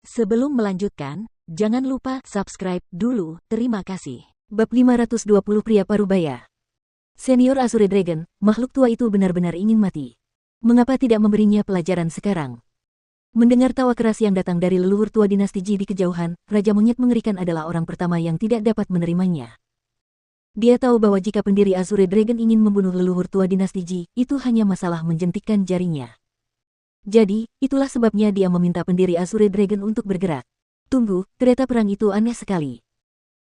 Sebelum melanjutkan, jangan lupa subscribe dulu, terima kasih. Bab 520 Pria Parubaya. Senior Azure Dragon, makhluk tua itu benar-benar ingin mati. Mengapa tidak memberinya pelajaran sekarang? Mendengar tawa keras yang datang dari leluhur tua dinasti Ji di kejauhan, Raja Monyet mengerikan adalah orang pertama yang tidak dapat menerimanya. Dia tahu bahwa jika pendiri Azure Dragon ingin membunuh leluhur tua dinasti Ji, itu hanya masalah menjentikkan jarinya. Jadi, itulah sebabnya dia meminta pendiri Azure Dragon untuk bergerak. Tunggu, kereta perang itu aneh sekali.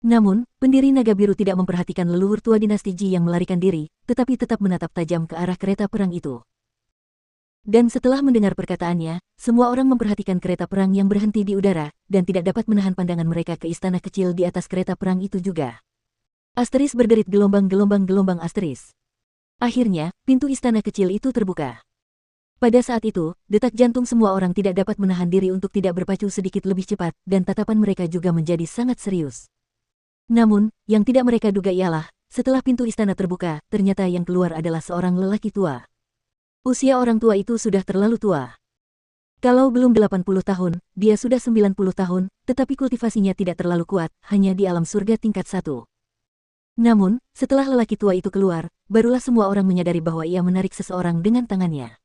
Namun, pendiri naga biru tidak memperhatikan leluhur tua dinasti Ji yang melarikan diri, tetapi tetap menatap tajam ke arah kereta perang itu. Dan setelah mendengar perkataannya, semua orang memperhatikan kereta perang yang berhenti di udara, dan tidak dapat menahan pandangan mereka ke istana kecil di atas kereta perang itu juga. Asteris berderit gelombang asteris. Akhirnya, pintu istana kecil itu terbuka. Pada saat itu, detak jantung semua orang tidak dapat menahan diri untuk tidak berpacu sedikit lebih cepat, dan tatapan mereka juga menjadi sangat serius. Namun, yang tidak mereka duga ialah, setelah pintu istana terbuka, ternyata yang keluar adalah seorang lelaki tua. Usia orang tua itu sudah terlalu tua. Kalau belum 80 tahun, dia sudah 90 tahun, tetapi kultivasinya tidak terlalu kuat, hanya di alam surga tingkat 1. Namun, setelah lelaki tua itu keluar, barulah semua orang menyadari bahwa ia menarik seseorang dengan tangannya.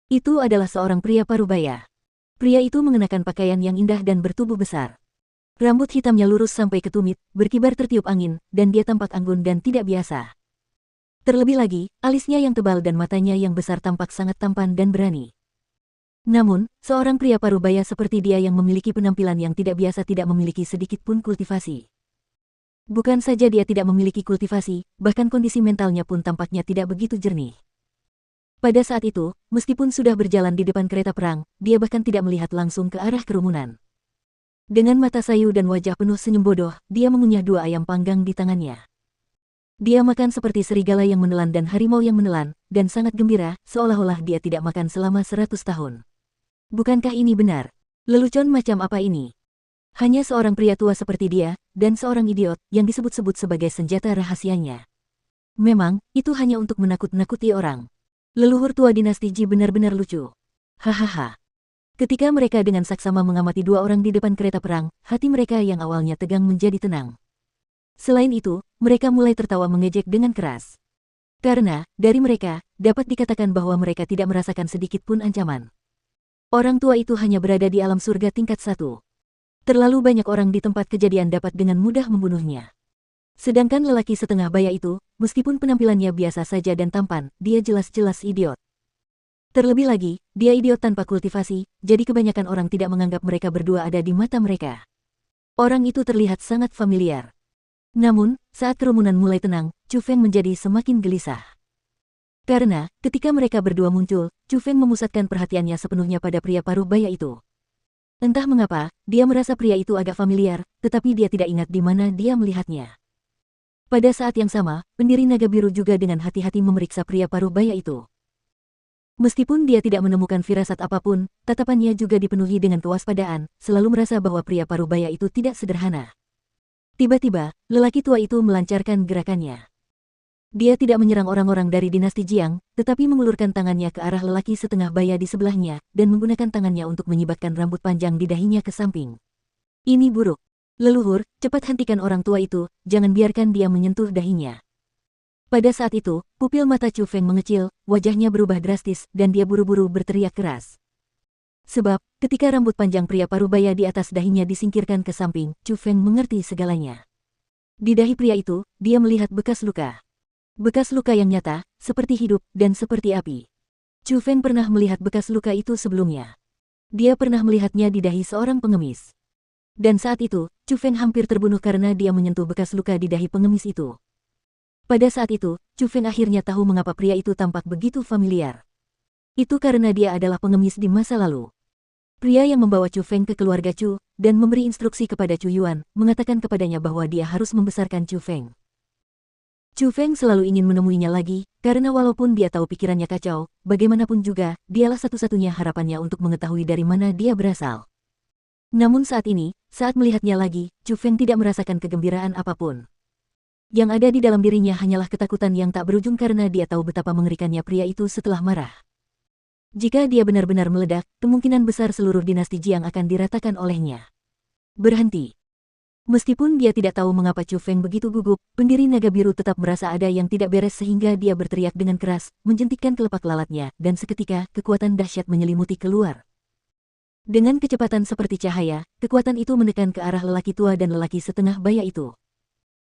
Itu adalah seorang pria parubaya. Pria itu mengenakan pakaian yang indah dan bertubuh besar. Rambut hitamnya lurus sampai ke tumit, berkibar tertiup angin, dan dia tampak anggun dan tidak biasa. Terlebih lagi, alisnya yang tebal dan matanya yang besar tampak sangat tampan dan berani. Namun, seorang pria parubaya seperti dia yang memiliki penampilan yang tidak biasa tidak memiliki sedikit pun kultivasi. Bukan saja dia tidak memiliki kultivasi, bahkan kondisi mentalnya pun tampaknya tidak begitu jernih. Pada saat itu, meskipun sudah berjalan di depan kereta perang, dia bahkan tidak melihat langsung ke arah kerumunan. Dengan mata sayu dan wajah penuh senyum bodoh, dia mengunyah 2 ayam panggang di tangannya. Dia makan seperti serigala yang menelan dan harimau yang menelan, dan sangat gembira, seolah-olah dia tidak makan selama 100 tahun. Bukankah ini benar? Lelucon macam apa ini? Hanya seorang pria tua seperti dia, dan seorang idiot, yang disebut-sebut sebagai senjata rahasianya. Memang, itu hanya untuk menakut-nakuti orang. Leluhur tua dinasti Ji benar-benar lucu. Hahaha. Ketika mereka dengan saksama mengamati 2 orang di depan kereta perang, hati mereka yang awalnya tegang menjadi tenang. Selain itu, mereka mulai tertawa mengejek dengan keras. Karena, dari mereka, dapat dikatakan bahwa mereka tidak merasakan sedikit pun ancaman. Orang tua itu hanya berada di alam surga tingkat 1. Terlalu banyak orang di tempat kejadian dapat dengan mudah membunuhnya. Sedangkan lelaki setengah baya itu, meskipun penampilannya biasa saja dan tampan, dia jelas-jelas idiot. Terlebih lagi, dia idiot tanpa kultivasi, jadi kebanyakan orang tidak menganggap mereka berdua ada di mata mereka. Orang itu terlihat sangat familiar. Namun, saat kerumunan mulai tenang, Chu Feng menjadi semakin gelisah. Karena, ketika mereka berdua muncul, Chu Feng memusatkan perhatiannya sepenuhnya pada pria parubaya itu. Entah mengapa, dia merasa pria itu agak familiar, tetapi dia tidak ingat di mana dia melihatnya. Pada saat yang sama, pendiri naga biru juga dengan hati-hati memeriksa pria parubaya itu. Meskipun dia tidak menemukan firasat apapun, tatapannya juga dipenuhi dengan kewaspadaan, selalu merasa bahwa pria parubaya itu tidak sederhana. Tiba-tiba, lelaki tua itu melancarkan gerakannya. Dia tidak menyerang orang-orang dari dinasti Jiang, tetapi mengulurkan tangannya ke arah lelaki setengah baya di sebelahnya, dan menggunakan tangannya untuk menyibatkan rambut panjang di dahinya ke samping. Ini buruk. Leluhur, cepat hentikan orang tua itu, jangan biarkan dia menyentuh dahinya. Pada saat itu, pupil mata Chu Feng mengecil, wajahnya berubah drastis, dan dia buru-buru berteriak keras. Sebab, ketika rambut panjang pria parubaya di atas dahinya disingkirkan ke samping, Chu Feng mengerti segalanya. Di dahi pria itu, dia melihat bekas luka. Bekas luka yang nyata, seperti hidup, dan seperti api. Chu Feng pernah melihat bekas luka itu sebelumnya. Dia pernah melihatnya di dahi seorang pengemis. Dan saat itu, Chu Feng hampir terbunuh karena dia menyentuh bekas luka di dahi pengemis itu. Pada saat itu, Chu Feng akhirnya tahu mengapa pria itu tampak begitu familiar. Itu karena dia adalah pengemis di masa lalu. Pria yang membawa Chu Feng ke keluarga Chu, dan memberi instruksi kepada Chu Yuan, mengatakan kepadanya bahwa dia harus membesarkan Chu Feng. Chu Feng selalu ingin menemuinya lagi, karena walaupun dia tahu pikirannya kacau, bagaimanapun juga, dialah satu-satunya harapannya untuk mengetahui dari mana dia berasal. Namun saat ini, saat melihatnya lagi, Chu Feng tidak merasakan kegembiraan apapun. Yang ada di dalam dirinya hanyalah ketakutan yang tak berujung karena dia tahu betapa mengerikannya pria itu setelah marah. Jika dia benar-benar meledak, kemungkinan besar seluruh dinasti Jiang akan diratakan olehnya. Berhenti. Meskipun dia tidak tahu mengapa Chu Feng begitu gugup, pendiri naga biru tetap merasa ada yang tidak beres sehingga dia berteriak dengan keras, menjentikkan kelopak lalatnya, dan seketika, kekuatan dahsyat menyelimuti keluar. Dengan kecepatan seperti cahaya, kekuatan itu menekan ke arah lelaki tua dan lelaki setengah baya itu.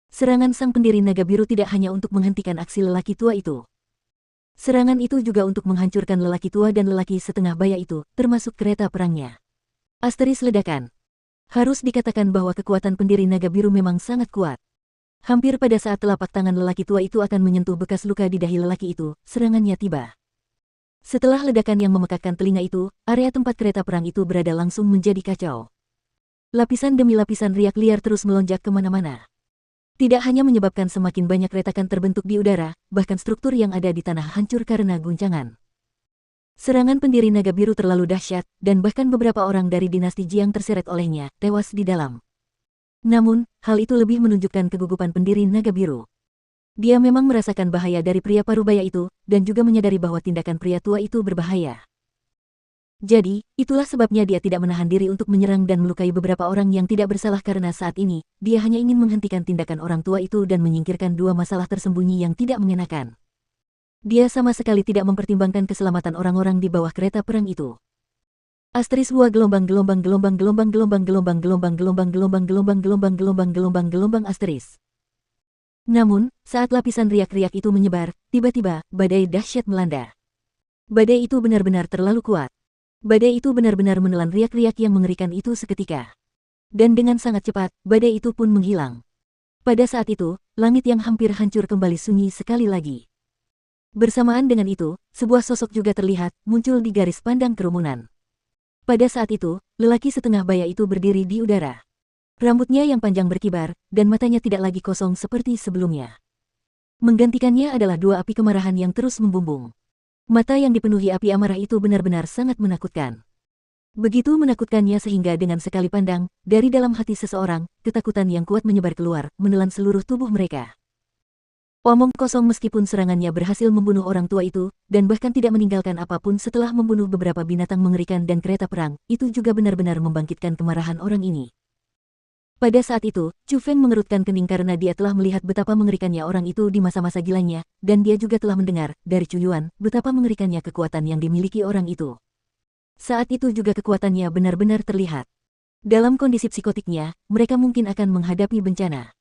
Serangan sang pendiri naga biru tidak hanya untuk menghentikan aksi lelaki tua itu. Serangan itu juga untuk menghancurkan lelaki tua dan lelaki setengah baya itu, termasuk kereta perangnya. Asteris ledakan. Harus dikatakan bahwa kekuatan pendiri naga biru memang sangat kuat. Hampir pada saat telapak tangan lelaki tua itu akan menyentuh bekas luka di dahi lelaki itu, serangannya tiba. Setelah ledakan yang memekakkan telinga itu, area tempat kereta perang itu berada langsung menjadi kacau. Lapisan demi lapisan riak liar terus melonjak kemana-mana. Tidak hanya menyebabkan semakin banyak retakan terbentuk di udara, bahkan struktur yang ada di tanah hancur karena guncangan. Serangan pendiri naga biru terlalu dahsyat, dan bahkan beberapa orang dari dinasti Jiang terseret olehnya, tewas di dalam. Namun, hal itu lebih menunjukkan kegugupan pendiri naga biru. Dia memang merasakan bahaya dari pria parubaya itu, dan juga menyadari bahwa tindakan pria tua itu berbahaya. Jadi, itulah sebabnya dia tidak menahan diri untuk menyerang dan melukai beberapa orang yang tidak bersalah karena saat ini, dia hanya ingin menghentikan tindakan orang tua itu dan menyingkirkan dua masalah tersembunyi yang tidak mengenakan. Dia sama sekali tidak mempertimbangkan keselamatan orang-orang di bawah kereta perang itu. Asteris Wua gelombang asteris. Namun, saat lapisan riak-riak itu menyebar, tiba-tiba, badai dahsyat melanda. Badai itu benar-benar terlalu kuat. Badai itu benar-benar menelan riak-riak yang mengerikan itu seketika. Dan dengan sangat cepat, badai itu pun menghilang. Pada saat itu, langit yang hampir hancur kembali sunyi sekali lagi. Bersamaan dengan itu, sebuah sosok juga terlihat, muncul di garis pandang kerumunan. Pada saat itu, lelaki setengah baya itu berdiri di udara. Rambutnya yang panjang berkibar, dan matanya tidak lagi kosong seperti sebelumnya. Menggantikannya adalah dua api kemarahan yang terus membumbung. Mata yang dipenuhi api amarah itu benar-benar sangat menakutkan. Begitu menakutkannya sehingga dengan sekali pandang, dari dalam hati seseorang, ketakutan yang kuat menyebar keluar, menelan seluruh tubuh mereka. Omong kosong meskipun serangannya berhasil membunuh orang tua itu, dan bahkan tidak meninggalkan apapun setelah membunuh beberapa binatang mengerikan dan kereta perang, itu juga benar-benar membangkitkan kemarahan orang ini. Pada saat itu, Chu Feng mengerutkan kening karena dia telah melihat betapa mengerikannya orang itu di masa-masa gilanya, dan dia juga telah mendengar, dari Chu Yuan, betapa mengerikannya kekuatan yang dimiliki orang itu. Saat itu juga kekuatannya benar-benar terlihat. Dalam kondisi psikotiknya, mereka mungkin akan menghadapi bencana.